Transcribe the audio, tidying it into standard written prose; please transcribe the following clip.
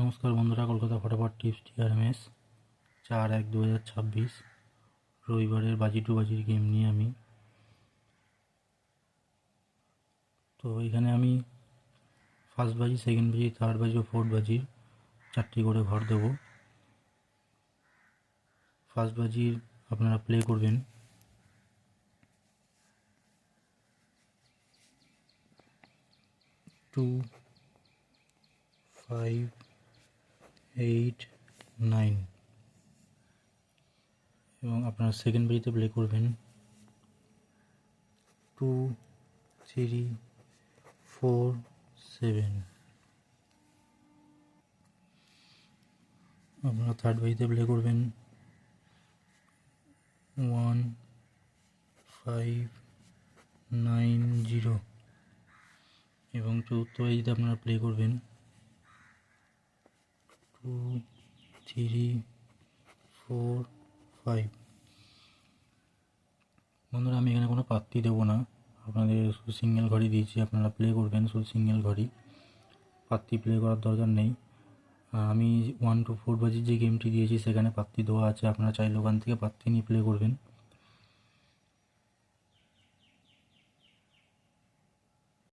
নমস্কার বন্ধুরা, কলকাতা ফটাফট টিপস টিআরএমএস 4/1/2026 রবিবারের বাজি টু বাজির গেম নিয়ে আমি এখানে আমি ফার্স্ট বাজি, সেকেন্ড বাজি, থার্ড বাজি ও ফোর্থ বাজির 4টি করে ঘর দেব। ফার্স্ট বাজির আপনারা প্লে করবেন 2, 5, 8, 9 এবং আপনারা সেকেন্ড বাজিতে প্লে করবেন 2, 3, 4, 7। আপনারা থার্ড বাজিতে প্লে করবেন 1, 5, 9, 0 এবং চতুর্থ বাজিতে আপনারা প্লে করবেন 2, 3, 4, 5। বন্ধুরা, আমি এখানে কোনো পাত্তি দেবো না, আপনাদের শুধু সিঙ্গেল ঘরই দিয়েছি, আপনারা প্লে করবেন শুধু সিঙ্গেল ঘরই, পাত্তি প্লে করার দরকার নেই। আমি 1 to 4 বাজির যে গেমটি দিয়েছি সেখানে পাত্তি দেওয়া আছে, আপনারা চাইলে ওখান থেকে পাত্তি নিয়ে প্লে করবেন।